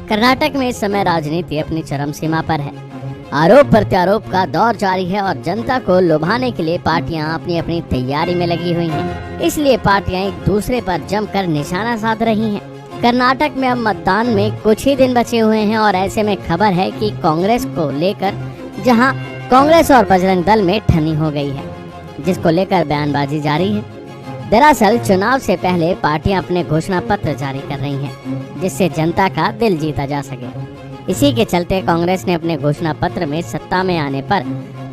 कर्नाटक में इस समय राजनीति अपनी चरम सीमा पर है। आरोप प्रत्यारोप का दौर जारी है और जनता को लुभाने के लिए पार्टियां अपनी अपनी तैयारी में लगी हुई हैं। इसलिए पार्टियां एक दूसरे पर जमकर निशाना साध रही हैं। कर्नाटक में अब मतदान में कुछ ही दिन बचे हुए हैं और ऐसे में खबर है कि कांग्रेस को लेकर जहां कांग्रेस और बजरंग दल में ठनी हो गई है, जिसको लेकर बयानबाजी जारी है। दरअसल चुनाव से पहले पार्टियां अपने घोषणा पत्र जारी कर रही हैं, जिससे जनता का दिल जीता जा सके। इसी के चलते कांग्रेस ने अपने घोषणा पत्र में सत्ता में आने पर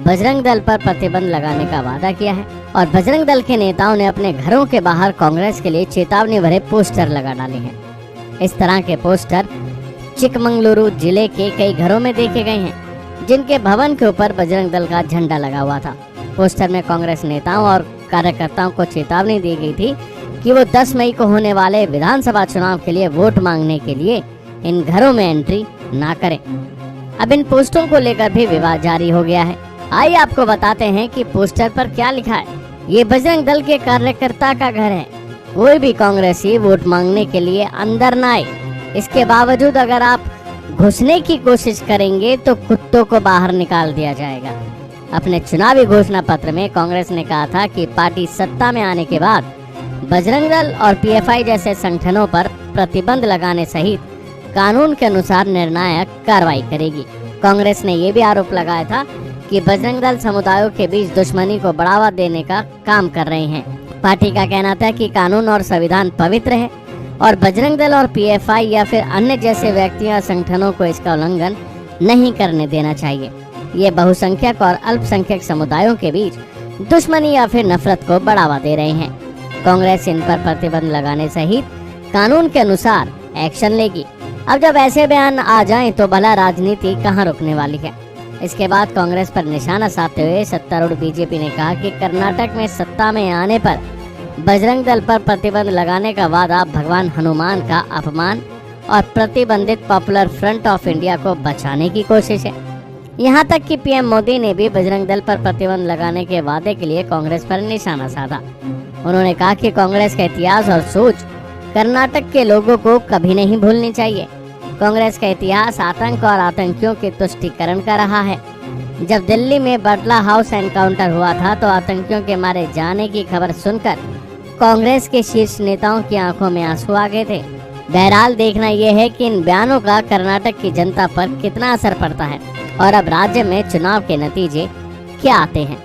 बजरंग दल पर प्रतिबंध लगाने का वादा किया है और बजरंग दल के नेताओं ने अपने घरों के बाहर कांग्रेस के लिए चेतावनी भरे पोस्टर लगा डाले हैं। इस तरह के पोस्टर चिकमंगलुरु जिले के कई घरों में देखे गए हैं, जिनके भवन के ऊपर बजरंग दल का झंडा लगा हुआ था। पोस्टर में कांग्रेस नेताओं और कार्यकर्ताओं को चेतावनी दी गई थी कि वो 10 मई को होने वाले विधानसभा चुनाव के लिए वोट मांगने के लिए इन घरों में एंट्री ना करें। अब इन पोस्टरों को लेकर भी विवाद जारी हो गया है। आइए आपको बताते हैं कि पोस्टर पर क्या लिखा है। ये बजरंग दल के कार्यकर्ता का घर है, कोई भी कांग्रेसी वोट मांगने के लिए अंदर न आए। इसके बावजूद अगर आप घुसने की कोशिश करेंगे तो कुत्तों को बाहर निकाल दिया जाएगा। अपने चुनावी घोषणा पत्र में कांग्रेस ने कहा था कि पार्टी सत्ता में आने के बाद बजरंग दल और पीएफआई जैसे संगठनों पर प्रतिबंध लगाने सहित कानून के अनुसार निर्णायक कार्रवाई करेगी। कांग्रेस ने ये भी आरोप लगाया था कि बजरंग दल समुदायों के बीच दुश्मनी को बढ़ावा देने का काम कर रहे हैं। पार्टी का कहना था कि कानून और संविधान पवित्र है और बजरंग दल और पीएफआई या फिर अन्य जैसे व्यक्तियों या संगठनों को इसका उल्लंघन नहीं करने देना चाहिए। ये बहुसंख्यक और अल्पसंख्यक समुदायों के बीच दुश्मनी या फिर नफरत को बढ़ावा दे रहे हैं। कांग्रेस इन पर प्रतिबंध लगाने सहित कानून के अनुसार एक्शन लेगी। अब जब ऐसे बयान आ जाएं तो भला राजनीति कहां रुकने वाली है। इसके बाद कांग्रेस पर निशाना साधते हुए सत्तारूढ़ बीजेपी ने कहा कि कर्नाटक में सत्ता में आने पर बजरंग दल पर प्रतिबंध लगाने का वादा भगवान हनुमान का अपमान और प्रतिबंधित पॉपुलर फ्रंट ऑफ इंडिया को बचाने की कोशिश है। यहाँ तक कि पीएम मोदी ने भी बजरंग दल पर प्रतिबंध लगाने के वादे के लिए कांग्रेस पर निशाना साधा। उन्होंने कहा कि कांग्रेस का इतिहास और सोच कर्नाटक के लोगों को कभी नहीं भूलनी चाहिए। कांग्रेस का इतिहास आतंक और आतंकियों के तुष्टीकरण का रहा है। जब दिल्ली में बटला हाउस एनकाउंटर हुआ था तो आतंकियों के मारे जाने की खबर सुनकर कांग्रेस के शीर्ष नेताओं की आंखों में आंसू आ गए थे। बहरहाल देखना यह है कि इन बयानों का कर्नाटक की जनता पर कितना असर पड़ता है और अब राज्य में चुनाव के नतीजे क्या आते हैं।